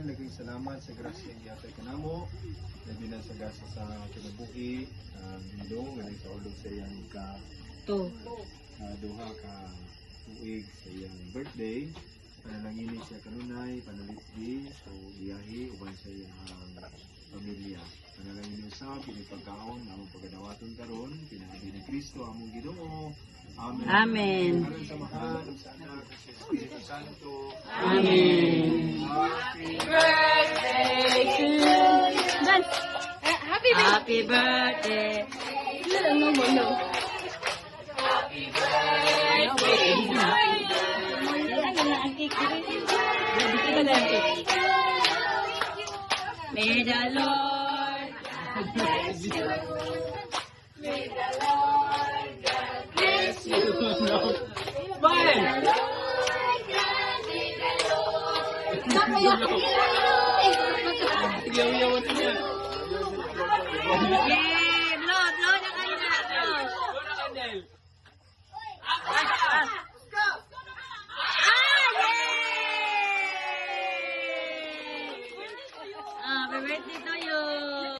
naging salamat sa grasya ng yatay kanamo. Labi na sa gasa sa kinabuhi, Dilo, galing sa ulog sa iyang duha ka tuig sa iyang birthday. Panalangin siya kanunay, panalitdi, so biyahe, uban sa iyang pamilya. Panalangin sa pinipagkaon, among pagadawaton karon, pinahabi ni Kristo, among Ginoo. Amen. Amen. Amen sa mahal, sa anak, sa Espiritu Santo. Amen. Happy Birthday to you. Happy birthday. No. Happy birthday. May the Lord bless you. May the Lord bless you. Bye. Yaw-yawan niya.